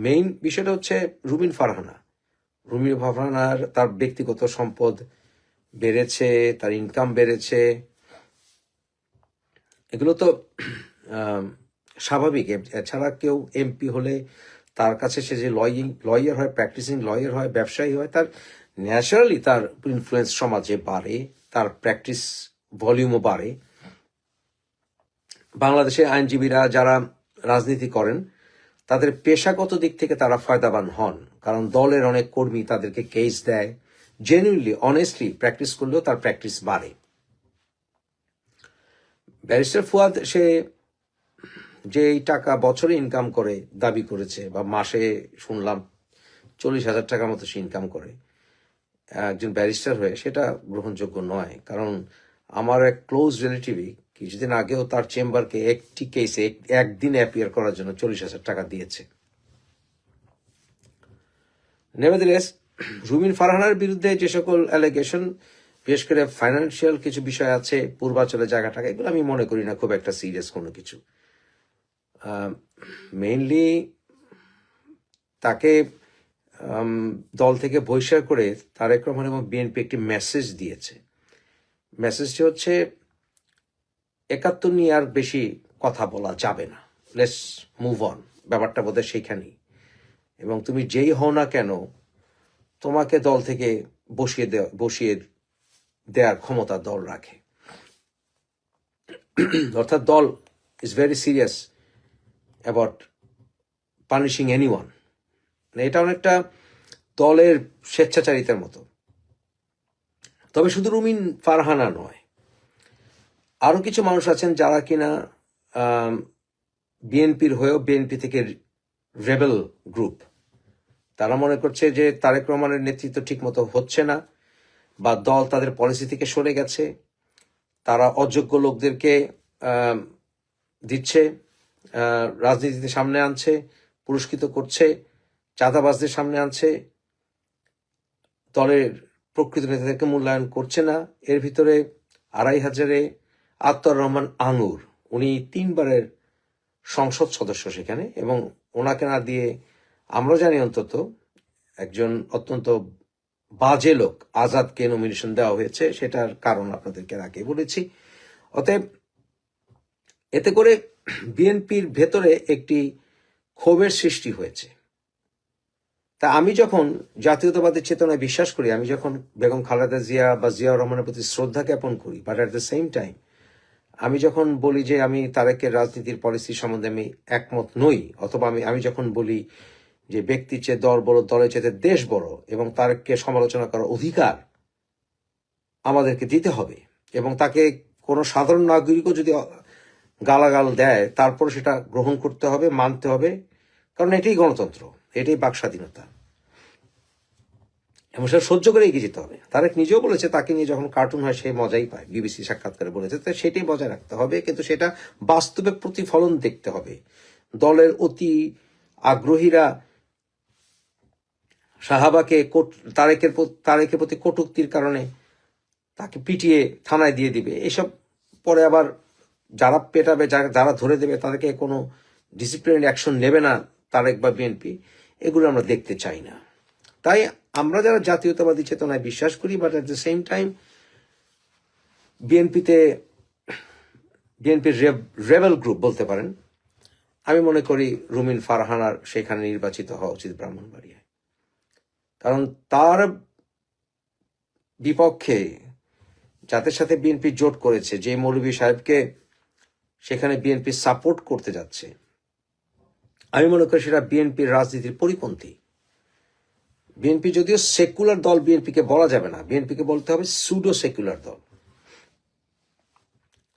Main বিষয়টা হচ্ছে রুমিন ফারহানা। রুমিন ফারহানার তার ব্যক্তিগত সম্পদ বেড়েছে, তার ইনকাম বেড়েছে, এগুলো তো স্বাভাবিক। এছাড়া কেউ এমপি হলে তার কাছে সে যে লয়ার হয়, প্র্যাকটিসিং লয়ার হয়, ব্যবসায়ী হয়, তার ন্যাচারালি তার ইনফ্লুয়েন্স সমাজে বাড়ে, তার প্র্যাকটিস ভলিউমও বাড়ে। বাংলাদেশের আইনজীবীরা যারা রাজনীতি করেন তাদের পেশাগত দিক থেকে তারা ফায়দাবান হন, কারণ দলের অনেক কর্মী তাদেরকে কেস দেয়। জেনুইনলি অনেস্টলি প্র্যাকটিস করলেও তার প্র্যাকটিস বাড়ে। ব্যারিস্টার ফুয়াদ সে যে টাকা বছরে ইনকাম করে দাবি করেছে, বা মাসে শুনলাম 40,000 টাকার মতো সে ইনকাম করে একজন ব্যারিস্টার হয়ে, সেটা গ্রহণযোগ্য নয়। কারণ আমার এক ক্লোজ রিলেটিভই কিছুদিন আগেও তার চেম্বারকে একটি কেসে একদিন অ্যাপিয়ার করার জন্য 40,000 টাকা দিয়েছে। নেভারদিলেস, রুমিন ফারহানার বিরুদ্ধে যে সকল অ্যালিগেশন, বিশেষ করে ফাইন্যান্সিয়াল কিছু বিষয় আছে, পূর্বাচলের জায়গাটাকে, এগুলো আমি মনে করি না খুব একটা সিরিয়াস কোনো কিছু। মেইনলি তাকে দল থেকে বহিষ্কার করে তারেক রহমান এবং বিএনপি একটি মেসেজ দিয়েছে। মেসেজটি হচ্ছে ৭১ নিয়ে আর বেশি কথা বলা যাবে না, লেটস মুভ অন। ব্যাপারটা বোধহয় সেইখানেই। এবং তুমি যেই হও না কেন, তোমাকে দল থেকে বসিয়ে দেওয়ার ক্ষমতা দল রাখে। অর্থাৎ দল is very serious about punishing anyone. এটা অনেকটা দলের স্বেচ্ছাচারিতার মতো। তবে শুধু রুমিন ফারহানা নয়, আরো কিছু মানুষ আছেন যারা কিনা বিএনপির হয়েও বিএনপি থেকে রেবেল গ্রুপ। তারা মনে করছে যে তারেক রহমানের নেতৃত্ব ঠিক মতো হচ্ছে না, বা দল তাদের পলিসি থেকে সরে গেছে, তারা অযোগ্য লোকদেরকে দিচ্ছে, রাজনীতিতে সামনে আনছে, পুরস্কৃত করছে, চাঁদাবাজদের সামনে আনছে, দলের প্রকৃত নেতাদেরকে মূল্যায়ন করছে না। এর ভিতরে ২৫০০-এ আত্তার রহমান আঙুর, উনি ৩ বারের সংসদ সদস্য সেখানে, এবং ওনাকে না দিয়ে আমরা জানি অন্তত একজন অত্যন্ত বাজে লোক আজাদকে নমিনেশন দেওয়া হয়েছে। সেটার কারণ আপনাদেরকে আগে বলেছি। অতএব এতে করে বিএনপির ভেতরে একটি ক্ষোভের সৃষ্টি হয়েছে। তা আমি যখন জাতীয়তাবাদী চেতনায় বিশ্বাস করি, আমি যখন বেগম খালেদা জিয়া বা জিয়াউর রহমানের প্রতি শ্রদ্ধা জ্ঞাপন করি, but at the same time আমি যখন বলি যে আমি তারেকের রাজনীতির পলিসি সম্বন্ধে আমি একমত নই, অথবা আমি যখন বলি যে ব্যক্তির চেয়ে দল বড়, দলের চেয়ে দেশ বড়, এবং তারেককে সমালোচনা করার অধিকার আমাদেরকে দিতে হবে, এবং তাকে কোনো সাধারণ নাগরিকও যদি গালাগাল দেয় তারপর সেটা গ্রহণ করতে হবে, মানতে হবে, কারণ এটাই গণতন্ত্র, এটাই বাক স্বাধীনতা, এবং সেটা সহ্য করে এগিয়ে যেতে হবে। তারেক নিজেও বলেছে তাকে নিয়ে যখন কার্টুন হয় সে মজাই পায়, বিবিসি সাক্ষাৎকারে বলেছে। তো সেটাই বজায় রাখতে হবে, কিন্তু সেটা বাস্তবে প্রতিফলন দেখতে হবে। দলের অতি আগ্রহীরা সাহাবাকে তারেকের প্রতি কটূক্তির কারণে তাকে পিটিয়ে থানায় দিয়ে দিবে, এসব পরে আবার যারা পেটাবে, যারা ধরে দেবে তাদেরকে কোনো ডিসিপ্লিনারি অ্যাকশন নেবে না তারেক বা বিএনপি, এগুলো আমরা দেখতে চাই না। তাই আমরা যারা জাতীয়তাবাদী চেতনায় বিশ্বাস করি, but at the same time বিএনপির রেবেল গ্রুপ বলতে পারেন, আমি মনে করি রুমিন ফারহানার সেখানে নির্বাচিত হওয়া উচিত ব্রাহ্মণবাড়িয়ায়। কারণ তার বিপক্ষে যাদের সাথে বিএনপি জোট করেছে, যে মৌলভী সাহেবকে সেখানে বিএনপি সাপোর্ট করতে যাচ্ছে, আমি মনে করি সেটা বিএনপির রাজনীতির পরিপন্থী। বিএনপি যদিও সেকুলার দল, বিএনপিকে বলা যাবে না, বিএনপিকে বলতে হবে সুডো সেকুলার দল।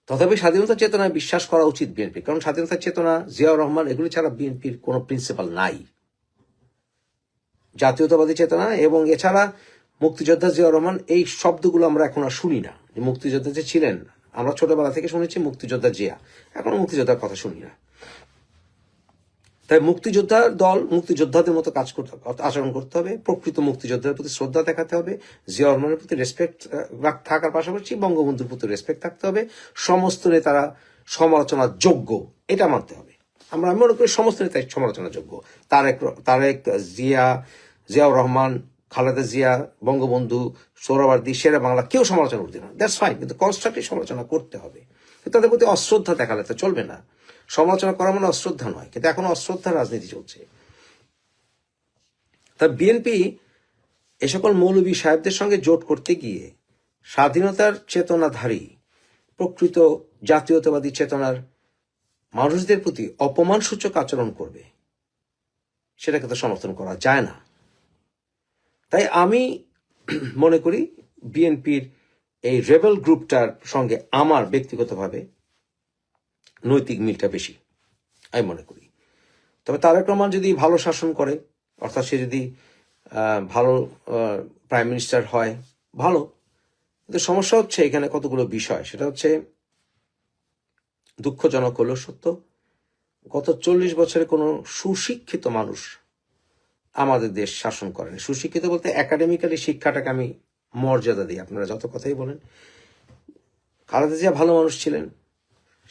তথাপি স্বাধীনতা চেতনায় বিশ্বাস করা উচিত বিএনপি, কারণ স্বাধীনতা চেতনা, জিয়াউর রহমান, এগুলি ছাড়া বিএনপির কোনো প্রিন্সিপাল নাই। জাতীয়তাবাদী চেতনা এবং এছাড়া মুক্তিযোদ্ধা জিয়াউর রহমান, এই শব্দগুলো আমরা এখন আর শুনি না। যে মুক্তিযোদ্ধা যে ছিলেন, আমরা ছোটবেলা থেকে শুনেছি মুক্তিযোদ্ধা জিয়া, এখন মুক্তিযোদ্ধার কথা শুনি না। তাই মুক্তিযোদ্ধার দল মুক্তিযোদ্ধাদের মতো আচরণ করতে হবে, প্রকৃত মুক্তিযোদ্ধার প্রতি শ্রদ্ধা দেখাতে হবে, জিয়া রহমানের প্রতি রেসপেক্ট থাকার পাশাপাশি বঙ্গবন্ধুর প্রতি রেসপেক্ট থাকতে হবে, সমস্ত নেতারা সমালোচনার যোগ্য, এটা মানতে হবে। আমি মনে করি সমস্ত নেতাই সমালোচনাযোগ্য। তারেক জিয়াউর রহমান, খালেদা জিয়া, বঙ্গবন্ধু, সোহরাওয়ার্দী, শেরে বাংলা, কেউ সমালোচনা করতে না, দ্যাটস ফাইন, কিন্তু কনস্ট্রাকটিভ সমালোচনা করতে হবে। তাদের প্রতি অশ্রদ্ধা দেখালে তো চলবে না। সমালোচনা করা মানে অশ্রদ্ধা নয়, কিন্তু এখন অশ্রদ্ধার রাজনীতি চলছে। তা বিএনপি এ সকল মৌলবী সাহেবদের সঙ্গে জোট করতে গিয়ে স্বাধীনতার চেতনাধারী, প্রকৃত জাতীয়তাবাদী চেতনার মানুষদের প্রতি অপমানসূচক আচরণ করবে, সেটাকে তো সমর্থন করা যায় না। তাই আমি মনে করি বিএনপির এই রেবেল গ্রুপটার সঙ্গে আমার ব্যক্তিগতভাবে নৈতিক মিলটা বেশি, আমি মনে করি। তবে তারেক রহমান যদি ভালো শাসন করে, অর্থাৎ সে যদি ভালো প্রাইম মিনিস্টার হয়, ভালো। কিন্তু সমস্যা হচ্ছে এখানে কতগুলো বিষয়। সেটা হচ্ছে, দুঃখজনক হলেও সত্য, গত 40 বছরে কোনো সুশিক্ষিত মানুষ আমাদের দেশ শাসন করেনি। সুশিক্ষিত বলতে একাডেমিক্যালি শিক্ষাটাকে আমি মর্যাদা দিই, আপনারা যত কথাই বলেন। খালেদা জিয়া ভালো মানুষ ছিলেন,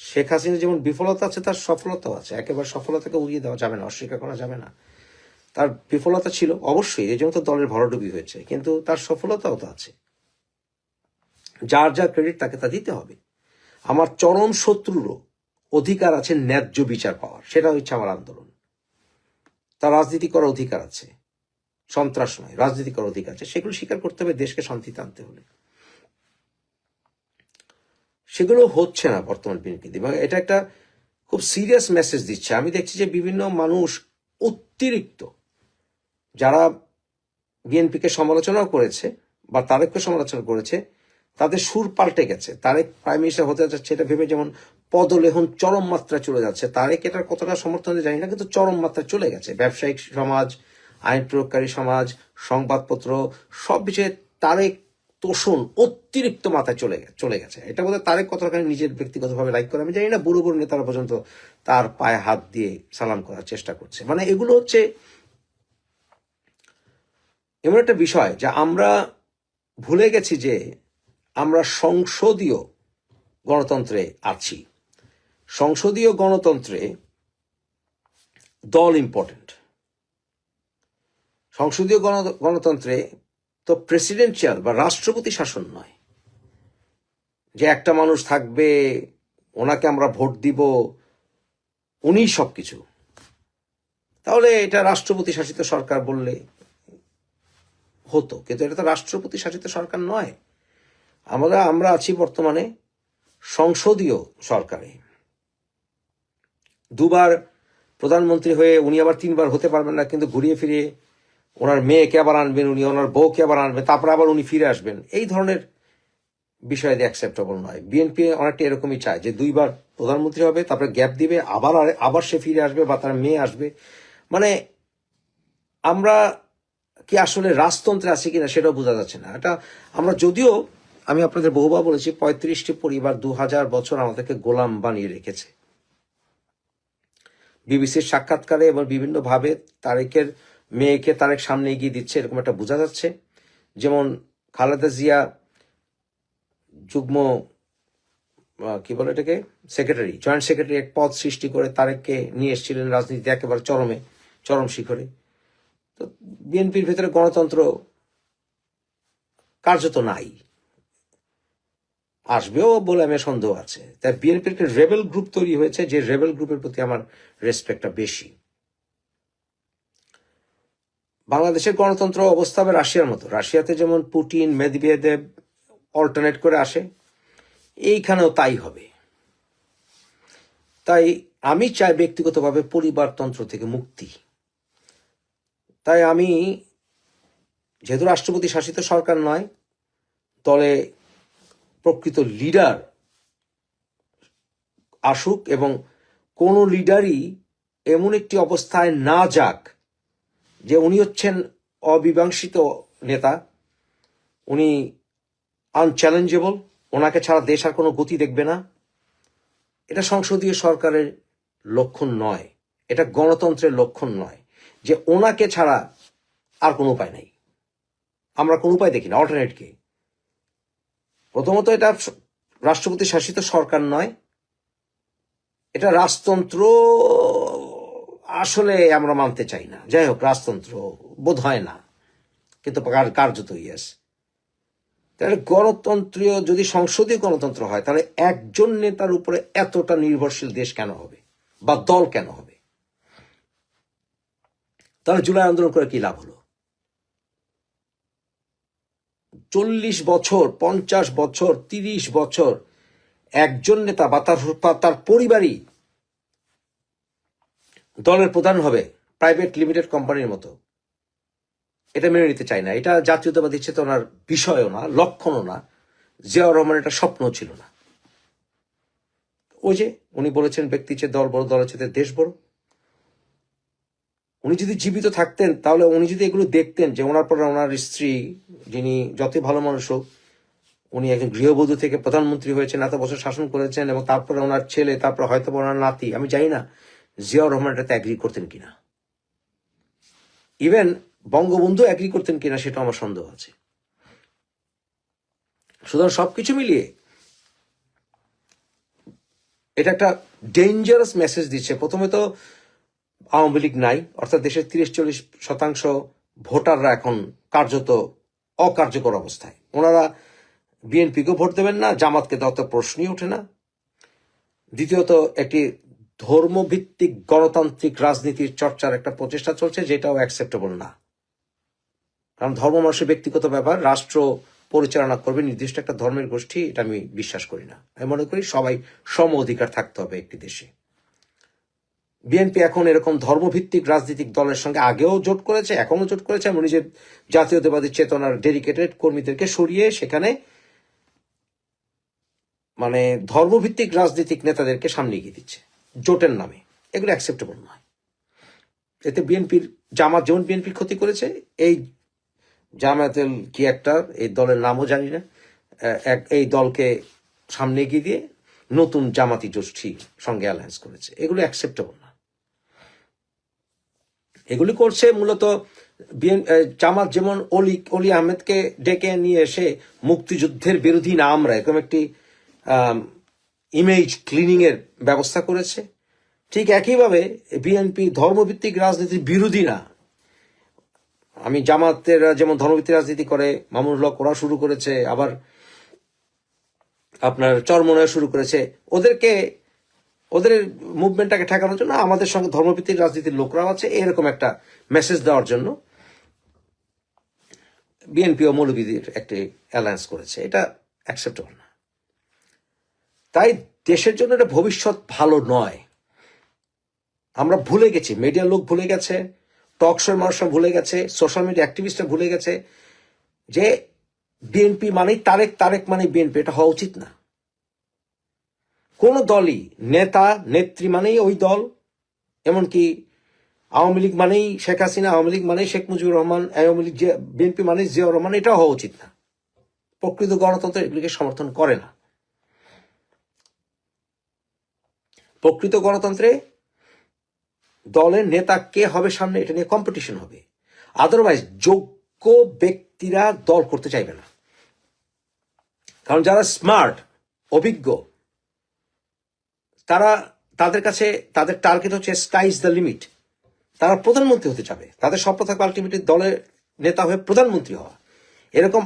শেখ হাসিনা যেমন বিফলতা আছে তার সফলতাও আছে, একেবারে সফলতাকে উড়িয়ে দেওয়া যাবে না, অস্বীকার করা যাবে না। তার বিফলতা ছিল অবশ্যই, এই জন্য তো দলের ভরাডুবি হয়েছে, কিন্তু তার সফলতাও তো আছে। যার যার ক্রেডিট তাকে তা দিতে হবে। আমার চরম শত্রুরও অধিকার আছে ন্যায্য বিচার পাওয়ার, সেটা হচ্ছে আমার আন্দোলন। তার রাজনীতি করার অধিকার আছে, সন্ত্রাস নয়, রাজনীতি করার অধিকার আছে, সেগুলো স্বীকার করতে হবে দেশকে শান্তিতে আনতে হলে। সেগুলো হচ্ছে না বর্তমান বিএনপি, এবং এটা একটা খুব সিরিয়াস মেসেজ দিচ্ছে। আমি দেখছি যে বিভিন্ন মানুষ অতিরিক্ত, যারা বিএনপিকে সমালোচনাও করেছে বা তারেককে সমালোচনা করেছে, তাদের সুর পাল্টে গেছে। তারেক প্রাইম মিনিস্টার হতে যাচ্ছে এটা ভেবে যেমন পদলেহন চরম মাত্রায় চলে যাচ্ছে। তারেক এটার কতটা সমর্থন জানি না, কিন্তু চরম মাত্রায় চলে গেছে। ব্যবসায়িক সমাজ, আইন প্রয়োগকারী সমাজ, সংবাদপত্র, সব বিষয়ে তারেক তোষণ অতিরিক্ত মাথায় চলে গেছে। এটা বোধহয় তারেক কতখানি নিজের ব্যক্তিগতভাবে লাইক করে আমি জানি না, বুড়ো বুড়ো নেতারা পর্যন্ত তার পায়ে হাত দিয়ে সালাম করার চেষ্টা করছে। মানে এগুলো হচ্ছে এমন একটা বিষয় যা আমরা ভুলে গেছি যে আমরা সংসদীয় গণতন্ত্রে আছি। সংসদীয় গণতন্ত্রে দল ইম্পর্টেন্ট। সংসদীয় গণতন্ত্রে তো প্রেসিডেন্সিয়াল বা রাষ্ট্রপতি শাসন নয়, যে একটা মানুষ থাকবে, ওনাকে আমরা ভোট দিব, উনি সবকিছু। তাহলে এটা রাষ্ট্রপতি শাসিত সরকার বললে হতো, কিন্তু এটা তো রাষ্ট্রপতি শাসিত সরকার নয়। আমরা আছি বর্তমানে সংসদীয় সরকারে। দুবার প্রধানমন্ত্রী হয়ে উনি আবার 3 বার হতে পারবেন না, কিন্তু ঘুরিয়ে ফিরিয়ে ওনার মেয়েকে আবার আনবেন, উনি ওনার বউকে আবার আনবেন, তারপরে আবার উনি ফিরে আসবেন। এই ধরনের বিষয় অ্যাকসেপ্টেবল নয়। বিএনপি অনেকটা এরকমই চায় যে 2 বার প্রধানমন্ত্রী হবে, তারপরে গ্যাপ দিবে, আবার সে ফিরে আসবে বা তার মেয়ে আসবে। মানে আমরা কি আসলে রাজতন্ত্রে আছি কিনা সেটাও বোঝা যাচ্ছে না। এটা আমরা, যদিও আমি আপনাদের বহুবার বলেছি, 35টি পরিবার 2000 বছর আমাদেরকে গোলাম বানিয়ে রেখেছে। বিবিসির সাক্ষাৎকারে এবং বিভিন্ন ভাবে তারেকের মেয়েকে তারেক সামনে এগিয়ে দিচ্ছে, এরকম একটা বোঝা যাচ্ছে। যেমন খালেদা জিয়া যুগ্ম কি বলে এটাকে সেক্রেটারি, জয়েন্ট সেক্রেটারি এক পদ সৃষ্টি করে তারেককে নিয়ে এসেছিলেন রাজনীতিতে একেবারে চরম শিখরে। তো বিএনপির ভেতরে গণতন্ত্র কার্যত নাই, আসবেও বলে আমি সন্দেহ আছে। তাই বিএনপির একটা রেবেল গ্রুপ তৈরি হয়েছে, যে রেবেল গ্রুপের প্রতি আমার রেসপেক্টটা বেশি। বাংলাদেশের গণতন্ত্র অবস্থা হবে রাশিয়ার মতো। রাশিয়াতে যেমন পুটিন, মেদভেদেব অল্টারনেট করে আসে, এইখানেও তাই হবে। তাই আমি চাই ব্যক্তিগতভাবে পরিবারতন্ত্র থেকে মুক্তি। তাই আমি, যেহেতু রাষ্ট্রপতি শাসিত সরকার নয়, দলে প্রকৃত লিডার আসুক, এবং কোন লিডারই এমন একটি অবস্থায় না যাক যে উনি হচ্ছেন অবিবাংশিত নেতা, উনি আনচ্যালেঞ্জেবল, ওনাকে ছাড়া দেশ আর কোনো গতি দেখবে না। এটা সংসদীয় সরকারের লক্ষণ নয়, এটা গণতন্ত্রের লক্ষণ নয়, যে ওনাকে ছাড়া আর কোনো উপায় নাই, আমরা কোনো উপায় দেখি না, অল্টারনেট কি। প্রথমত এটা রাষ্ট্রপতি শাসিত সরকার নয়, এটা রাজতন্ত্র আসলে আমরা মানতে চাই না। যাই হোক, রাজতন্ত্র বোধ হয় না, কিন্তু কার্যত ইয়েস। তাহলে গণতন্ত্রীয় যদি সংসদীয় গণতন্ত্র হয়, তাহলে একজন নেতার উপরে এতটা নির্ভরশীল দেশ কেন হবে বা দল কেন হবে? তাহলে জুলাই আন্দোলন করে কি লাভ হলো? 40 বছর, 50 বছর, 30 বছর একজন নেতা বা তার পরিবারই দলের প্রধান হবে, প্রাইভেট লিমিটেড কোম্পানির মতো। এটা মেনে নিতে চাই না। এটা জাতীয়তাবাদী চেতনার বিষয়ও না, লক্ষণও না। জিয়াউর রহমান এটা স্বপ্ন ছিল না। ওই যে উনি বলেছেন, ব্যক্তি চেয়ে দল বড়, দলের চেয়ে দেশ বড়। উনি যদি জীবিত থাকতেন, তাহলে উনি যদি এগুলো দেখতেন যে ওনার পরে ওনার স্ত্রী, যিনি যতই ভালো মানুষ হোক, উনি একজন গৃহবধূ থেকে প্রধানমন্ত্রী হয়েছেন, এত বছর শাসন করেছেন, এবং তারপরে ওনার ছেলে, তারপরে হয়তো ওনার নাতি, আমি জানি না জিয়াউর রহমান এটাতে অ্যাগ্রি করতেন কিনা। ইভেন বঙ্গবন্ধু অ্যাগ্রি করতেন কিনা সেটা আমার সন্দেহ আছে। সুতরাং সবকিছু মিলিয়ে এটা একটা ডেঞ্জারাস মেসেজ দিচ্ছে। প্রথমে তো আওয়ামী লীগ নাই, অর্থাৎ দেশের 30-40% ভোটাররা এখন কার্যত অকার্যকর অবস্থায়। ওনারা বিএনপিকেও ভোট দেবেন না, জামাতকে দেওয়া তো প্রশ্নই ওঠে না। দ্বিতীয়ত, একটি ধর্মভিত্তিক গণতান্ত্রিক রাজনীতির চর্চার একটা প্রচেষ্টা চলছে, যেটাও অ্যাকসেপ্টেবল না। কারণ ধর্ম মানুষের ব্যক্তিগত ব্যাপার, রাষ্ট্র পরিচালনা করবে নির্দিষ্ট একটা ধর্মের গোষ্ঠী, এটা আমি বিশ্বাস করি না। আমি মনে করি সবাই সম অধিকার থাকতে হবে একটি দেশে। বিএনপি এখন এরকম ধর্মভিত্তিক রাজনৈতিক দলের সঙ্গে আগেও জোট করেছে, এখনো জোট করেছে, এবং নিজের জাতীয়তাবাদী চেতনার ডেডিকেটেড কর্মীদেরকে সরিয়ে সেখানে মানে ধর্মভিত্তিক রাজনৈতিক নেতাদেরকে সামনে এগিয়ে দিচ্ছে জোটের নামে। এগুলো অ্যাকসেপ্টেবল নয়। এতে বিএনপির, জামাত যেমন বিএনপির ক্ষতি করেছে, এই জামায়াতের কি একটা, এই দলের নামও জানি না, এই দলকে সামনে এগিয়ে দিয়ে নতুন জামাতি গোষ্ঠীর সঙ্গে অ্যালায়েন্স করেছে। এগুলো অ্যাকসেপ্টেবল না। এগুলি করছে মূলত জামাত, যেমন অলি আহমেদকে ডেকে নিয়ে এসে মুক্তিযুদ্ধের বিরোধী না আমরা, এরকম একটি ইমেজ ক্লিনিং এর ব্যবস্থা করেছে। ঠিক একইভাবে বিএনপি ধর্মভিত্তিক রাজনীতির বিরোধী না। আমি জামাতের যেমন ধর্মভিত্তিক রাজনীতি করে, মামুনুল হক ওরা শুরু করেছে, আবার আপনার চরমনায় শুরু করেছে। ওদের মুভমেন্টটাকে ঠেকানোর জন্য আমাদের সঙ্গে ধর্মভিত্তিক রাজনীতির লোকরাও আছে, এরকম একটা মেসেজ দেওয়ার জন্য বিএনপি ও মৌলবাদীর একটি অ্যালায়েন্স করেছে। এটা অ্যাকসেপ্টেবল না। তাই দেশের জন্য এটা ভবিষ্যৎ ভালো নয়। আমরা ভুলে গেছি, মিডিয়ার লোক ভুলে গেছে, টক শোর মানুষরা ভুলে গেছে, সোশ্যাল মিডিয়া অ্যাক্টিভিস্টরা ভুলে গেছে যে বিএনপি মানেই তারেক মানে বিএনপি। এটা হওয়া উচিত না। কোন দলই নেতা নেত্রী মানেই ওই দল, এমনকি আওয়ামী লীগ মানেই শেখ হাসিনা, আওয়ামী লীগ মানেই শেখ মুজিবুর রহমান, আওয়ামী লীগ বিএনপি মানেই জিয়াউর রহমান, এটা হওয়া উচিত না। প্রকৃত গণতন্ত্র এগুলিকে সমর্থন করে না। প্রকৃত গণতন্ত্রে দলের নেতা কে হবে সামনে, এটা নিয়ে কম্পিটিশন হবে। আদারওয়াইজ যোগ্য ব্যক্তিরা দল করতে চাইবে না। কারণ যারা স্মার্ট, অভিজ্ঞ, তাদের কাছে তাদের টার্গেট হচ্ছে স্কাই ইজ দ্য লিমিট। তারা প্রধানমন্ত্রী হতে চাবে, তাদের স্বপ্ন থাকবে আলটিমেটলি দলের নেতা হয়ে প্রধানমন্ত্রী হওয়া। এরকম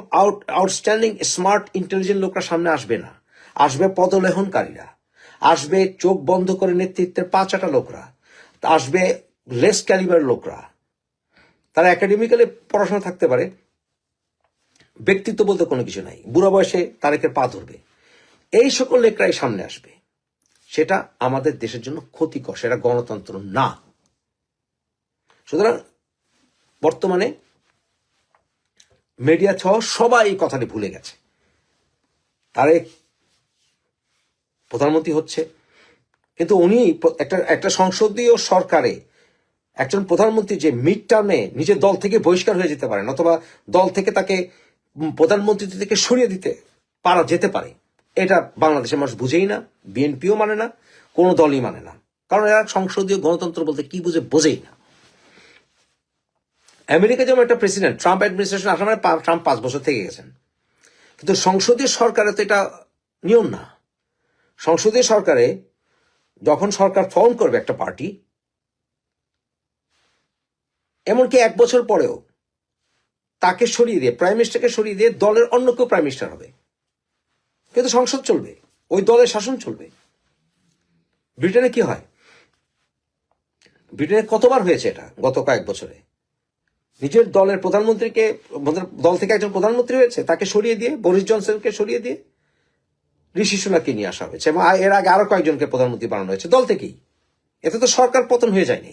আউটস্ট্যান্ডিং স্মার্ট ইন্টেলিজেন্ট লোকরা সামনে আসবে না। আসবে পদলেহনকারীরা, আসবে চোখ বন্ধ করে নেতৃত্বের পাঁচাটা লোকরা, আসবে লেস ক্যালিবার লোকরা। তারা একাডেমিক্যালি পড়াশোনা থাকতে পারে, ব্যক্তিত্ব বলতে কোনো কিছু নাই, বুড়া বয়সে তারেকের পা ধরবে। এই সকল লোকরাই সামনে আসবে। সেটা আমাদের দেশের জন্য ক্ষতিকর, সেটা গণতন্ত্র না। সুতরাং বর্তমানে মিডিয়া সহ সবাই এই কথাটি ভুলে গেছে। তারেক প্রধানমন্ত্রী হচ্ছে, কিন্তু উনি একটা সংসদীয় সরকারে একজন প্রধানমন্ত্রী যে মিড টার্মে নিজের দল থেকে বহিষ্কার হয়ে যেতে পারেন, অথবা দল থেকে তাকে প্রধানমন্ত্রী থেকে সরিয়ে দিতে যেতে পারে, এটা বাংলাদেশের মানুষ বুঝেই না, বিএনপিও মানে না, কোনো দলই মানে না। কারণ এরা সংসদীয় গণতন্ত্র বলতে কি বুঝে বোঝেই না। আমেরিকা যেমন একটা প্রেসিডেন্ট, ট্রাম্প অ্যাডমিনিস্ট্রেশন আসা মানে ট্রাম্প 5 বছর থেকে গেছেন, কিন্তু সংসদীয় সরকারে তো এটা নিয়ম না। সংসদীয় সরকারে যখন সরকার ফর্ম করবে একটা পার্টি, এমনকি 1 বছর পরেও তাকে সরিয়ে দিয়ে, প্রাইম মিনিস্টারকে সরিয়ে দিয়ে দলের অন্য কেউ প্রাইম মিনিস্টার হবে, কিন্তু সংসদ চলবে, ওই দলের শাসন চলবে। ব্রিটেনে কি হয়? ব্রিটেনে কতবার হয়েছে এটা গত কয়েক বছরে? নিজের দলের প্রধানমন্ত্রীকে, দল থেকে একজন প্রধানমন্ত্রী হয়েছে, তাকে সরিয়ে দিয়ে, বরিস জনসনকে সরিয়ে দিয়ে ঋষি সুনাককে নিয়ে আসা হয়েছে, এবং এর আগে আরো কয়েকজনকে প্রধানমন্ত্রী বানানো হয়েছে দল থেকেই। এতে তো সরকার পতন হয়ে যায়নি,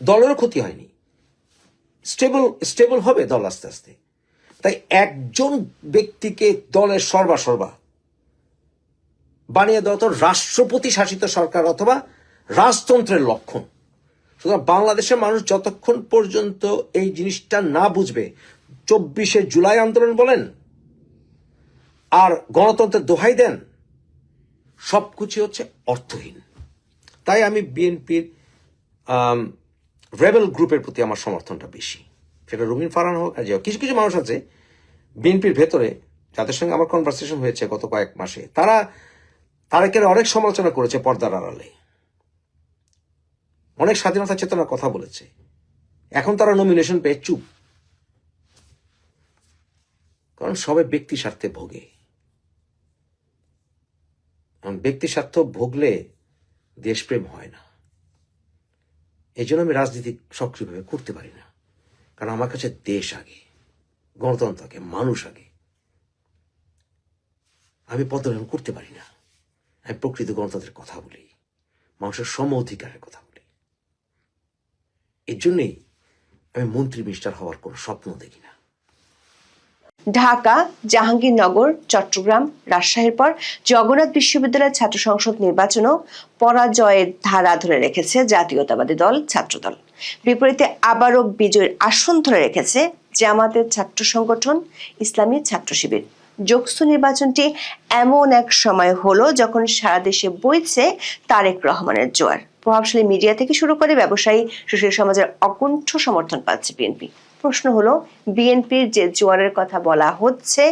দলেরও ক্ষতি হয়নি, স্টেবল হবে দল আস্তে আস্তে। তাই একজন ব্যক্তিকে দলের সর্বা বানিয়ে দেওয়া তো রাষ্ট্রপতি শাসিত সরকার অথবা রাজতন্ত্রের লক্ষণ। সুতরাং বাংলাদেশের মানুষ যতক্ষণ পর্যন্ত এই জিনিসটা না বুঝবে, 24শে জুলাই আন্দোলন বলেন আর গণতন্ত্রের দোহাই দেন, সবকিছু হচ্ছে অর্থহীন। তাই আমি বিএনপির রেবেল গ্রুপের প্রতি আমার সমর্থনটা বেশি, সেটা রুমিন ফারহান হোক আর যে কিছু কিছু মানুষ আছে বিএনপির ভেতরে যাদের সঙ্গে আমার কনভারসেশন হয়েছে গত কয়েক মাসে, তারা তারেকের অনেক সমালোচনা করেছে পর্দার আড়ালে, অনেক স্বাধীনতা চেতনার কথা বলেছে। এখন তারা নমিনেশন পেয়ে চুপ, কারণ সবাই ব্যক্তি স্বার্থে ভোগে। ব্যক্তি স্বার্থ ভোগলে দেশপ্রেম হয় না। এই জন্য আমি রাজনীতি সক্রিয়ভাবে করতে পারি না, কারণ আমার কাছে দেশ আগে, গণতন্ত্র আগে, মানুষ আগে। আমি পদগ্রহণ করতে পারি না। আমি প্রকৃত গণতন্ত্রের কথা বলি, মানুষের সম অধিকারের কথা বলি। এর জন্যই আমি মন্ত্রী মিনিস্টার হওয়ার কোনো স্বপ্ন দেখি না। ঢাকা, জাহাঙ্গীরনগর, চট্টগ্রাম, রাজশাহীর পর জগন্নাথ বিশ্ববিদ্যালয়ের ছাত্র সংসদ নির্বাচনও পরাজয়ের ধারা ধরে রেখেছে জাতীয়তাবাদী দল ছাত্রদল। বিপরীতে আবারও বিজয়ের আসন ধরে রেখেছে জামাতের ছাত্র সংগঠন ইসলামী ছাত্র শিবির। যোগসু নির্বাচনটি এমন এক সময় হলো যখন সারা দেশে বইছে তারেক রহমানের জোয়ার। প্রভাবশালী মিডিয়া থেকে শুরু করে ব্যবসায়ী, সুশীল সমাজের অকুণ্ঠ সমর্থন পাচ্ছে বিএনপি। প্রশ্ন হলো, বিএনপির যে জোয়ারের কথা বলা হচ্ছে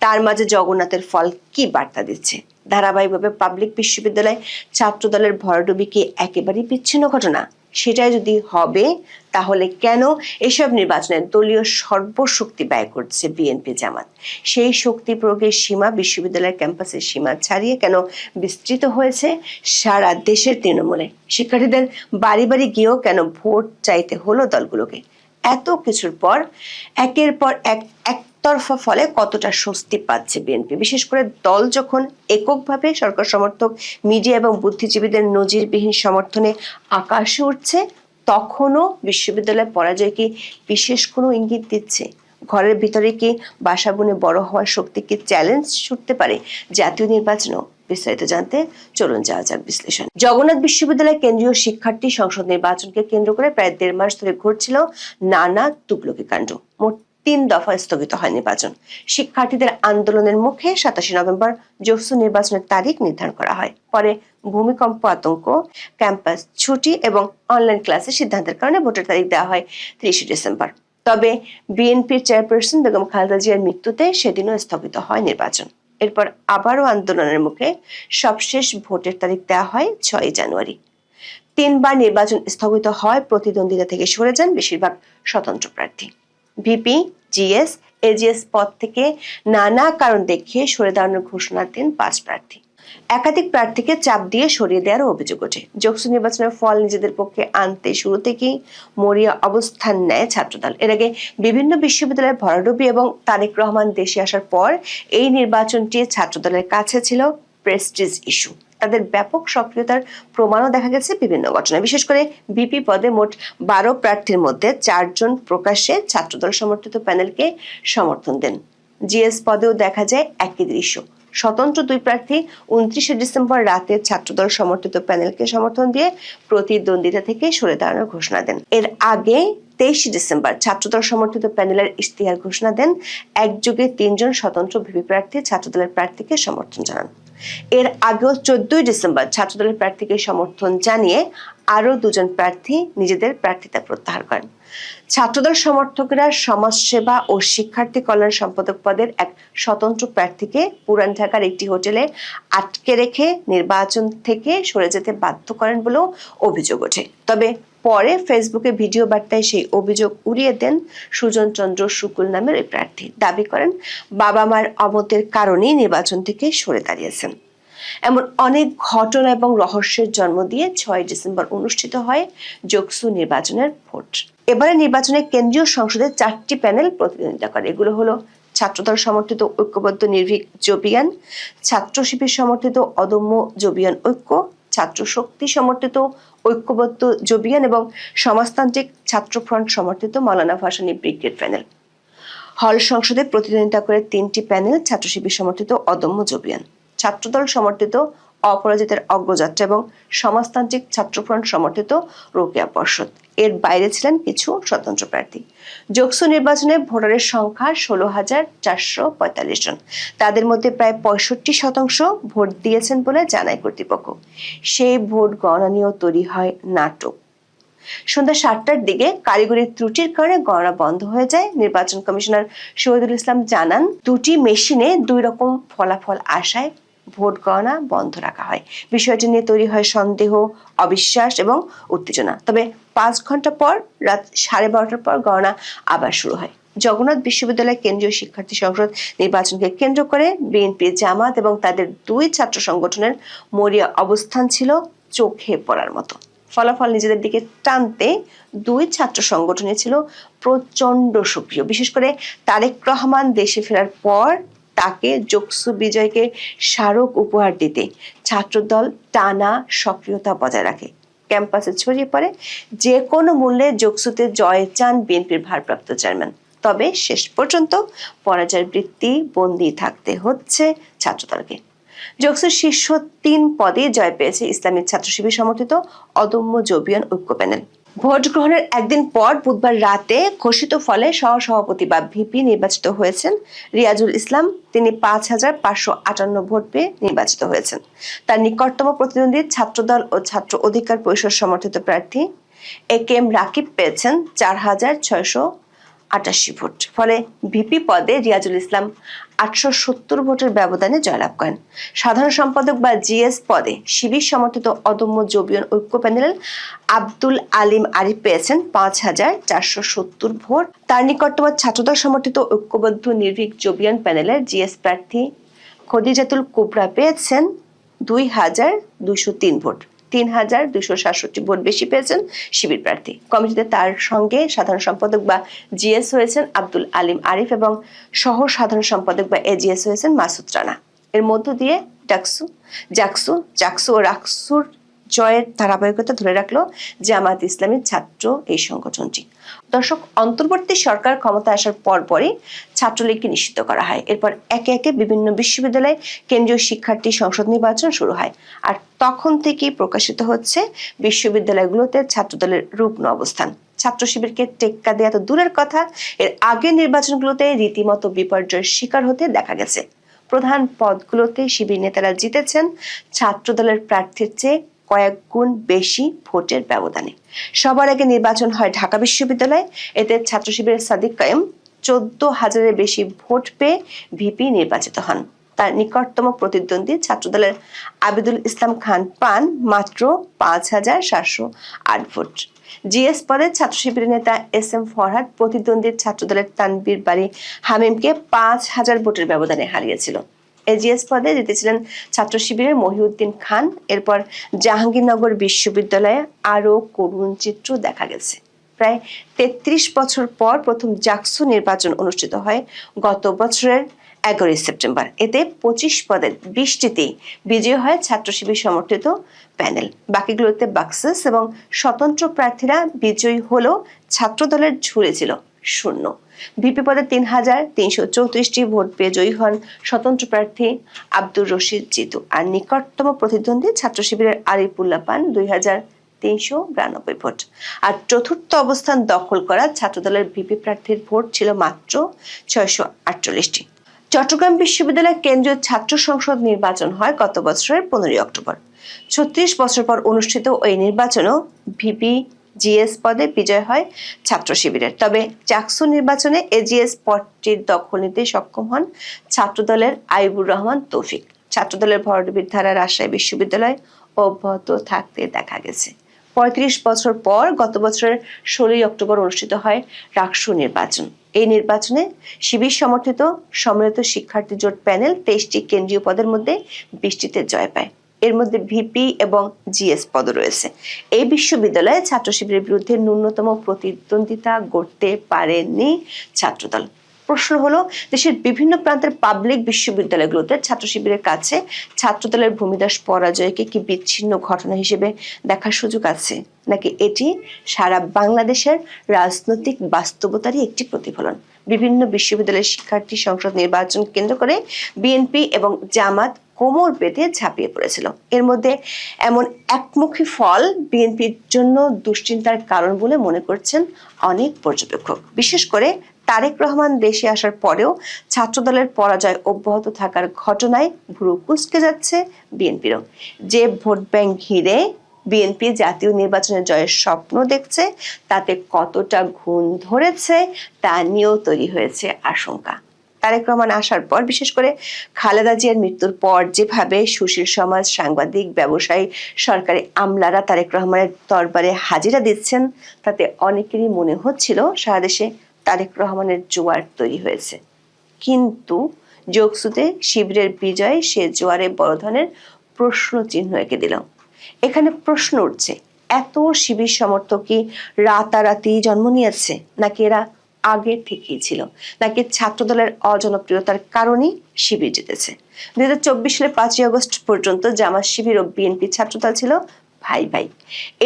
তার মাঝে জগন্নাথের ফল কি বার্তা দিচ্ছে? ধারাবাহিকভাবে পাবলিক বিশ্ববিদ্যালয় ছাত্রদলের ভরাডুবি কি একেবারেই বিচ্ছিন্ন ঘটনা? সেটাই যদি হবে, তাহলে কেন এসব নির্বাচনে দলীয় সর্বশক্তি ব্যয় করছে বিএনপি জামাত? সেই শক্তি প্রয়োগের সীমা বিশ্ববিদ্যালয়ের ক্যাম্পাসের সীমা ছাড়িয়ে কেন বিস্তৃত হয়েছে সারা দেশের তৃণমূলে? শিক্ষার্থীদের বাড়ি বাড়ি গিয়েও কেন ভোট চাইতে হলো দলগুলোকে? এত কিছুর পর একের পর একতরফা ফলে কতটা স্বস্তি পাচ্ছে বিএনপি? বিশেষ করে দল যখন এককভাবে সরকার সমর্থক মিডিয়া এবং বুদ্ধিজীবীদের নজিরবিহীন সমর্থনে আকাশে উঠছে, তখনও বিশ্ববিদ্যালয়ের পরাজয় কি বিশেষ কোনো ইঙ্গিত দিচ্ছে? ঘরের ভিতরে কি বাসা বুনে বড় হওয়ার শক্তি কি চ্যালেঞ্জ ছুটতে পারে জাতীয় নির্বাচনও? বিস্তারিত জানতে চলুন যাওয়া যাক বিশ্লেষণ। জগন্নাথ বিশ্ববিদ্যালয় কেন্দ্রীয় শিক্ষার্থী সংসদ নির্বাচনকে কেন্দ্র করে প্রায় 1.5 মাস ধরে ঘটছিল নানা তুগলকি কাণ্ড। মোট 3 দফায় স্থগিত হয় নির্বাচন। শিক্ষার্থীদের আন্দোলনের মুখে 27 নভেম্বর যোগসু নির্বাচনের তারিখ নির্ধারণ করা হয়। পরে ভূমিকম্প আতঙ্ক, ক্যাম্পাস ছুটি এবং অনলাইন ক্লাসের সিদ্ধান্তের কারণে ভোটের তারিখ দেওয়া হয় 30 ডিসেম্বর। তবে বিএনপির চেয়ারপারসন বেগম খালেদা জিয়ার মৃত্যুতে সেদিনও স্থগিত হয় নির্বাচন। এরপর আবারও আন্দোলনের মুখে সবশেষ ভোটের তারিখ দেওয়া হয় 6 জানুয়ারি। 3 বার নির্বাচন স্থগিত হয়, প্রতিদ্বন্দ্বিতা থেকে সরে যান বেশিরভাগ স্বতন্ত্র প্রার্থী। ভিপি, জিএস, এজিএস পদ থেকে নানা কারণ দেখিয়ে সরে দাঁড়ানোর ঘোষণা দেন 5 প্রার্থী। একাধিক প্রার্থীকে চাপ দিয়ে সরিয়ে দেওয়ার অভিযোগ ওঠে। যোগসু নির্বাচনের ফল নিজেদের পক্ষে আনতে শুরু থেকেই মরিয়া অবস্থান নেয় ছাত্রদল। এর আগে বিভিন্ন বিশ্ববিদ্যালয়ের ভরাডুবি এবং তারেক রহমান দেশে আসার পর এই নির্বাচনটি ছাত্রদলের কাছে ছিল প্রেস্টিজ ইস্যু। তাদের ব্যাপক সক্রিয়তার প্রমাণও দেখা গেছে বিভিন্ন ঘটনায়। বিশেষ করে বিপি পদে মোট 12 প্রার্থীর মধ্যে 4 জন প্রকাশ্যে ছাত্রদল সমর্থিত প্যানেলকে সমর্থন দেন। জিএস পদেও দেখা যায় একই দৃশ্য। স্বতন্ত্র 2 প্রার্থী 29 ডিসেম্বর রাতে ছাত্রদল সমর্থিত প্যানেলকে সমর্থন দিয়ে প্রতিদ্বন্দ্বিতা থেকে সরে দাঁড়ানোর ঘোষণা দেন। এর আগে 23 ডিসেম্বর ছাত্রদল সমর্থিত প্যানেলের ইশতেহার ঘোষণা দেন। একযোগে 3 জন স্বতন্ত্র ভিপি প্রার্থী ছাত্রদলের প্রার্থীকে সমর্থন জানান। এর আগেও 14 ডিসেম্বর ছাত্রদলের প্রার্থীকে সমর্থন জানিয়ে আরো 2 জন প্রার্থী নিজেদের প্রার্থিতা প্রত্যাহার করেন। ছাত্রদল সমর্থকরা সমাজসেবা ও শিক্ষার্থী কল্যাণ সম্পাদক পদের এক স্বতন্ত্র প্রার্থীকে পুরান ঢাকার একটি হোটেলে আটকে রেখে নির্বাচন থেকে সরে যেতে বাধ্য করেন বলেও অভিযোগ ওঠে। তবে পরে ফেসবুকে ভিডিও বার্তায় সেই অভিযোগ উড়িয়ে দেন সুজন চন্দ্র শুকুল নামের ওই প্রার্থী। দাবি করেন বাবা মার অমতের কারণেই নির্বাচন থেকে সরে দাঁড়িয়েছেন। এমন অনেক ঘটনা এবং রহস্যের জন্ম দিয়ে 6 ডিসেম্বর অনুষ্ঠিত হয় যোগসু নির্বাচনের ভোট। এবারে নির্বাচনে কেন্দ্রীয় সংসদে 4টি প্যানেল প্রতিদ্বন্দ্বিতা করে। এগুলো হলো ছাত্রদল সমর্থিত ঐক্যবদ্ধ নির্ভীক জবিয়ান, ছাত্র শিবির সমর্থিত অদম্য জবিয়ান ঐক্য, ছাত্র শক্তি সমর্থিত ঐক্যবদ্ধ জবিয়ান এবং সমাজতান্ত্রিক ছাত্র ফ্রন্ট সমর্থিত মাওলানা ভাসানী ব্রিগেড প্যানেল। হল সংসদে প্রতিদ্বন্দ্বিতা করে 3টি প্যানেল ছাত্র শিবির সমর্থিত অদম্য জবিয়ান, ছাত্রদল সমর্থিত অপরাজিতের অগ্রযাত্রা এবং সমাজতান্ত্রিক ছাত্রফ্রন্ট সমর্থিত রোকেয়া পর্ষদ। এর বাইরে ছিলেন কিছু স্বতন্ত্র প্রার্থী। যোগসু নির্বাচনে ভোটারের সংখ্যা 16,445 জন। তাদের মধ্যে প্রায় 65% ভোট দিয়েছেন বলে জানায় কর্তৃপক্ষ। সেই ভোট গণনা নিয়েও তৈরি হয় নাটক। সন্ধ্যা 7টার দিকে কারিগরি ত্রুটির কারণে গণনা বন্ধ হয়ে যায়। নির্বাচন কমিশনার শহীদুল ইসলাম জানান, দুটি মেশিনে 2 রকম ফলাফল আসায় ভোট গণনা বন্ধ রাখা হয়। বিষয়টি নিয়ে তৈরি হয় সন্দেহ, অবিশ্বাস এবং উত্তেজনা। তবে 5 ঘন্টা পর রাত 12:30টার পর গণনা আবার শুরু হয়। জগন্নাথ বিশ্ববিদ্যালয় কেন্দ্রীয় শিক্ষার্থী সংসদ নির্বাচনকে কেন্দ্র করে বিএনপি, জামাত এবং তাদের 2 ছাত্র সংগঠনের মরিয়া অবস্থান ছিল চোখে পড়ার মতো। ফলাফল নিজেদের দিকে টানতে 2 ছাত্র সংগঠনে ছিল প্রচন্ড সক্রিয়। বিশেষ করে তারেক রহমান দেশে ফেরার পর তাকে যোগসু বিজয়কে স্মারক উপহার দিতে ছাত্রদল টানা সক্রিয়তা বজায় রাখে। ক্যাম্পাসে ছড়িয়ে পড়ে যে কোনো মূল্যে যোগসুতে জয় চান বিএনপির ভারপ্রাপ্ত চেয়ারম্যান। তবে শেষ পর্যন্ত পরাজয়ের বৃত্তি বন্দী থাকতে হচ্ছে ছাত্রদলকে। যোগসুর শীর্ষ 3 পদে জয় পেয়েছে ইসলামী ছাত্র শিবির সমর্থিত অদম্য জবিয়ান ঐক্য প্যানেল। ভোট গ্রহণের একদিন পর বুধবার রাতে ঘোষিত ফলে সহসভাপতি বা ভিপি নির্বাচিত হয়েছেন রিয়াজুল ইসলাম। তিনি 5,558 ভোট পেয়ে নির্বাচিত হয়েছেন। তার নিকটতম প্রতিদ্বন্দ্বী ছাত্রদল ও ছাত্র অধিকার পরিষদ সমর্থিত প্রার্থী একেএম রাকিব পেয়েছেন 4,688 ভোট। ফলে ভিপি পদে রিয়াজুল ইসলাম 870 ভোটের ব্যবধানে জয়লাভ করেন। সাধারণ সম্পাদক বা জিএস পদে শিবির সমর্থিত অদম্য জবিয়ান ঐক্য প্যানেলের আব্দুল আলিম আরিফ পেয়েছেন 5,470 ভোট। তার নিকটতম ছাত্রদল সমর্থিত ঐক্যবদ্ধ নির্ভীক জবিয়ান প্যানেলের জিএস প্রার্থী খদিজাতুল কুবরা পেয়েছেন 2,203 ভোট। 3,267 ভোট বেশি পেয়েছেন শিবির প্রার্থী। কমিটিতে তার সঙ্গে সাধারণ সম্পাদক বা জিএস হয়েছেন আব্দুল আলিম আরিফ এবং সহ সাধারণ সম্পাদক বা এজিএস হয়েছেন মাসুদ রানা। এর মধ্য দিয়ে জাকসু ও রাকসুর জয়ের ধারাবাহিকতা ধরে রাখলো জামাত ইসলামী ছাত্র এই সংগঠনটি। দর্শক, অন্তর্বর্তী সরকার ক্ষমতা আসার পরপরই ছাত্রলীগকে নিষিদ্ধ করা হয়। এরপর একে একে বিভিন্ন বিশ্ববিদ্যালয়ে কেন্দ্রীয় শিক্ষার্থী সংসদ নির্বাচন শুরু হয়। আর তখন থেকেই প্রকাশিত হচ্ছে বিশ্ববিদ্যালয়গুলোতে ছাত্রদলের রুগ্ন অবস্থান। ছাত্র শিবিরকে টেক্কা দেয়া তো দূরের কথা, এর আগের নির্বাচনগুলোতে রীতিমতো বিপর্যয়ের শিকার হতে দেখা গেছে। প্রধান পদগুলোতে শিবির নেতারা জিতেছেন ছাত্রদলের প্রার্থীর চেয়ে কয়েক গুণ বেশি ভোটের ব্যবধানে। সবার আগে নির্বাচন হয় ঢাকা বিশ্ববিদ্যালয়ে। এতে ছাত্র শিবিরের সাদিক কায়েম 14,000-এর বেশি ভোট পেয়ে ভিপি নির্বাচিত হন। তার নিকটতম প্রতিদ্বন্দ্বী ছাত্রদলের আবিদুল ইসলাম খান পান মাত্র 5,708 ভোট। জিএস পদে ছাত্র শিবিরের নেতা এস.এম. ফরহাদ প্রতিদ্বন্দ্বী ছাত্রদলের তানবীর বাড়ি হামিমকে 5,000 ভোটের ব্যবধানে হারিয়েছিল। এজিএস পদে জিতেছিলেন ছাত্র শিবিরের মহিউদ্দিন খান। এরপর জাহাঙ্গীরনগর বিশ্ববিদ্যালয়ে আরও করুণ চিত্র দেখা গেছে। প্রায় 33 বছর পর প্রথম জাকসু নির্বাচন অনুষ্ঠিত হয় গত বছরের 11 সেপ্টেম্বর। এতে 25 পদের 20টিতেই বিজয়ী হয় ছাত্র শিবির সমর্থিত প্যানেল। বাকিগুলোতে বাক্সাস এবং স্বতন্ত্র প্রার্থীরা বিজয়ী হলেও ছাত্রদলের ঝুলে ছিল শূন্য। ভিপি পদে 3,334টি ভোট পেয়ে জয়ী হন স্বতন্ত্র প্রার্থী আব্দুর রশিদ জিতু। আর নিকটতম প্রতিদ্বন্দ্বী ছাত্র শিবিরের আরিফুল্লাহ পান 2,392 ভোট। আর চতুর্থ অবস্থান দখল করা ছাত্রদলের ভিপি প্রার্থীর ভোট ছিল মাত্র 648টি। চট্টগ্রাম বিশ্ববিদ্যালয় কেন্দ্রীয় ছাত্র সংসদ নির্বাচন হয় গত বছরের 15 অক্টোবর। 36 বছর পর অনুষ্ঠিত ওই নির্বাচনেও ভিপি জিএস পদে বিজয় হয় ছাত্র শিবিরের। তবে জাকসু নির্বাচনে এজিএস পদটির দখল নিতে সক্ষম হন ছাত্রদলের আইবুর রহমান তৌফিক। ছাত্রদলের ভরাডুবির ধারা রাজশাহী বিশ্ববিদ্যালয় অব্যাহত থাকতে দেখা গেছে। ৩৫ বছর পর গত বছরের ১৬ অক্টোবর অনুষ্ঠিত হয় রাকসু নির্বাচন। এই নির্বাচনে শিবির সমর্থিত সম্মিলিত শিক্ষার্থী জোট প্যানেল ২৩টি কেন্দ্রীয় পদের মধ্যে ২০টিতে জয় পায়। এর মধ্যে ভিপি এবং জিএস পদ রয়েছে। এই বিশ্ববিদ্যালয়ে ছাত্র শিবিরের বিরুদ্ধে ন্যূনতম প্রতিদ্বন্দ্বিতা গড়তে পারেনি ছাত্রদল। প্রশ্ন হলো, দেশের বিভিন্ন প্রান্তের পাবলিক বিশ্ববিদ্যালয়গুলোতে ছাত্র শিবিরের কাছে ছাত্রদলের ভূমিদস্যু পরাজয়কে কি বিচ্ছিন্ন ঘটনা হিসেবে দেখার সুযোগ আছে, নাকি এটি সারা বাংলাদেশের রাজনৈতিক বাস্তবতারই একটি প্রতিফলন? বিভিন্ন বিশ্ববিদ্যালয়ের শিক্ষার্থী সংসদ নির্বাচন কেন্দ্র করে বিএনপি এবং জামাত কোমর বেঁধে ঝাঁপিয়ে পড়েছিল। এর মধ্যে এমন একমুখী ফল বিএনপির জন্য দুশ্চিন্তার কারণ বলে মনে করছেন অনেক পর্যবেক্ষক। বিশেষ করে তারেক রহমান দেশে আসার পরেও ছাত্রদলের পরাজয় অব্যাহত থাকার ঘটনায় ভুরু কুঁচকে যাচ্ছে বিএনপিরও। যে ভোট ব্যাংক ঘিরে বিএনপি জাতীয় নির্বাচনে জয়ের স্বপ্ন দেখছে, তাতে কতটা ঘুণ ধরেছে তা নিয়েও তৈরি হয়েছে আশঙ্কা। তারেক রহমান আসার পর, বিশেষ করে খালেদা জিয়ার মৃত্যুর পর যেভাবে সুশীল সমাজ, সাংবাদিক, ব্যবসায়ী, সরকারি আমলারা তারেক রহমানের দরবারে হাজিরা দিচ্ছেন, তাতে অনেকেরই মনে হচ্ছিল সারা দেশে তারেক রহমানের জোয়ার তৈরি হয়েছে। কিন্তু যোগসুতে শিবিরের বিজয় সে জোয়ারে বড় ধরনের প্রশ্ন চিহ্ন এঁকে দিল। এখানে প্রশ্ন উঠছে, এত শিবির সমর্থক কি রাতারাতি জন্ম নিয়েছে, নাকি এরা আগে থেকেই ছিল, নাকি ছাত্রদলের অজনপ্রিয়তার কারণেই শিবির জিতেছে? ২০২৪ সালের ৫ই আগস্ট পর্যন্ত জামাত, শিবির ও বিএনপি ছাত্রদল ছিল ভাই ভাই।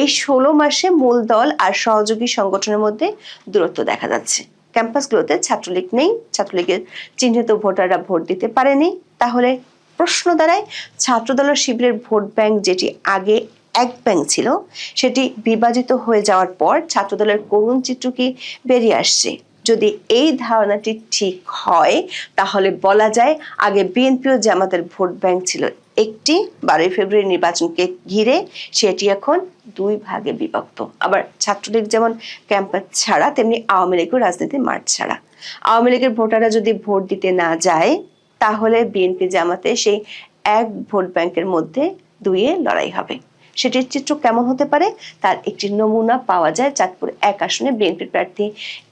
এই ১৬ মাসে মূল দল আর সহযোগী সংগঠনের মধ্যে দূরত্ব দেখা যাচ্ছে। ক্যাম্পাসগুলোতে ছাত্রলীগ নেই, ছাত্রলীগের চিহ্নিত ভোটাররা ভোট দিতে পারেনি। তাহলে প্রশ্ন দাঁড়ায়, ছাত্রদলের শিবিরের ভোট ব্যাংক, যেটি আগে এক ব্যাংক ছিল, সেটি বিভাজিত হয়ে যাওয়ার পর ছাত্রদলের করুণ চিত্র কি বেরিয়ে আসছে? যদি এই ধারণাটি ঠিক হয়, তাহলে বলা যায় আগে বিএনপি ও জামাতের ভোট ব্যাংক ছিল একটি, ১২ ফেব্রুয়ারি নির্বাচনকে ঘিরে সেটি এখন দুই ভাগে বিভক্ত। আবার ছাত্রলীগ যেমন ক্যাম্পাস ছাড়া, তেমনি আওয়ামী লীগও রাজনীতির মাঠ ছাড়া। আওয়ামী লীগের ভোটাররা যদি ভোট দিতে না যায়, তাহলে বিএনপি জামাতে সেই এক ভোট ব্যাংকের মধ্যে দুইয়ে লড়াই হবে। সেটির চিত্র কেমন হতে পারে তার একটি নমুনা পাওয়া যায় চাঁদপুর ১ আসনে বিএনপির প্রার্থী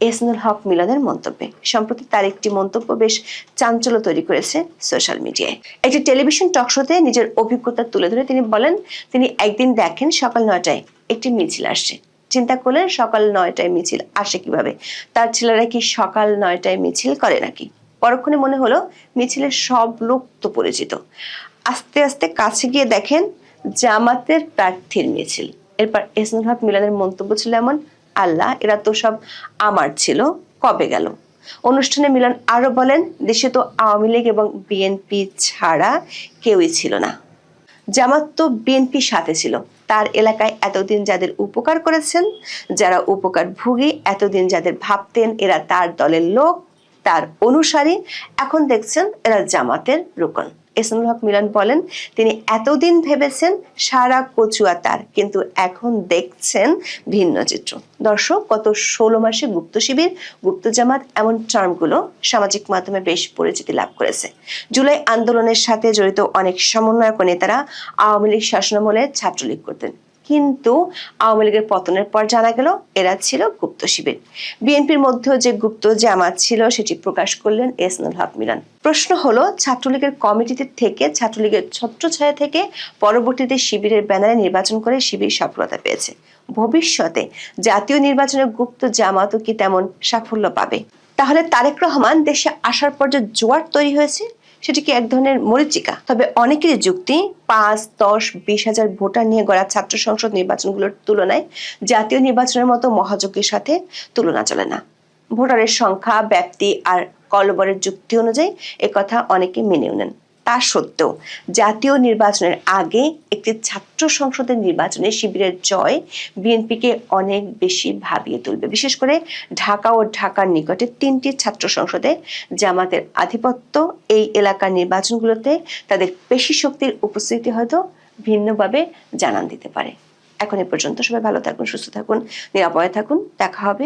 এহসানুল হক মিলনের মন্তব্যে। সম্প্রতি তার একটি মন্তব্য বেশ চাঞ্চল্য তৈরি করেছে সোশ্যাল মিডিয়ায়। একটি টেলিভিশন টকশোতে নিজের অভিজ্ঞতা তুলে ধরে তিনি বলেন, তিনি একদিন দেখেন সকাল ৯টায় একটি মিছিল আসছে। চিন্তা করলেন সকাল ৯টায় মিছিল আসে কিভাবে, তার ছেলেরা কি সকাল 9টায় মিছিল করে নাকি? পরক্ষণে মনে হলো মিছিলের সব লোক তো পরিচিত। আস্তে আস্তে কাছে গিয়ে দেখেন জামাতের প্রার্থীর মিছিল। এরপর এহসানুল হক মিলনের মন্তব্য ছিল এমন, আল্লাহ, এরা তো সব আমার ছিল, কবে গেল? অনুষ্ঠানে মিলন আরো বলেন, দেশে তো আওয়ামী লীগ এবং বিএনপি ছাড়া কেউই ছিল না, জামাত তো বিএনপির সাথে ছিল। তার এলাকায় এতদিন যাদের উপকার করেছেন, যারা উপকার ভুগি, এতদিন যাদের ভাবতেন এরা তার দলের লোক, তার অনুসারী, এখন দেখছেন এরা জামাতের রুকন। এহসানুল হক মিলন বলেন, তিনি এতদিন ভেবেছেন সারা কচুয়া তার, কিন্তু এখন দেখছেন ভিন্ন চিত্র। দর্শক, গত ১৬ মাসে গুপ্ত শিবির, গুপ্ত জামাত এমন টার্মগুলো সামাজিক মাধ্যমে বেশ পরিচিতি লাভ করেছে। জুলাই আন্দোলনের সাথে জড়িত অনেক সমন্বয়ক নেতারা আওয়ামী লীগ শাসনামলে ছাত্রলীগ করতেন, কিন্তু আওয়ামী লীগের পতনের পর জানা গেল এরা ছিল গুপ্ত শিবির। বিএনপির মধ্যেও যে গুপ্ত জামাত ছিল সেটি প্রকাশ করলেন এহসানুল হক মিলন। প্রশ্ন হলো, ছাত্রলীগের কমিটিতে থেকে, ছাত্রলীগের ছত্রছায়া থেকে পরবর্তীতে শিবিরের ব্যানারে নির্বাচন করে শিবির সফলতা পেয়েছে। ভবিষ্যতে জাতীয় নির্বাচনে গুপ্ত জামাতও কি তেমন সাফল্য পাবে? তাহলে তারেক রহমান দেশে আসার পর যে জোয়ার তৈরি হয়েছে সেটি কি এক ধরনের মরীচিকা? তবে অনেকেরই যুক্তি, ৫, ১০, ২০ হাজার ভোটার নিয়ে গড়া ছাত্র সংসদ নির্বাচনগুলোর তুলনায় জাতীয় নির্বাচনের মতো মহাযজ্ঞের সাথে তুলনা চলে না। ভোটারের সংখ্যা, ব্যাপ্তি আর কলবরের যুক্তি অনুযায়ী একথা অনেকে মেনেও নেন। তা সত্ত্বেও জাতীয় নির্বাচনের আগে একটি ছাত্র সংসদের নির্বাচনে শিবিরের জয় বিএনপিকে অনেক বেশি ভাবিয়ে তুলবে। বিশেষ করে ঢাকা ও ঢাকার নিকটে ৩টি ছাত্র সংসদে জামাতের আধিপত্য এই এলাকার নির্বাচনগুলোতে তাদের পেশি শক্তির উপস্থিতি হয়তো ভিন্নভাবে জানান দিতে পারে। এখন এ পর্যন্ত। সবাই ভালো থাকুন, সুস্থ থাকুন, নিরাপদে থাকুন। দেখা হবে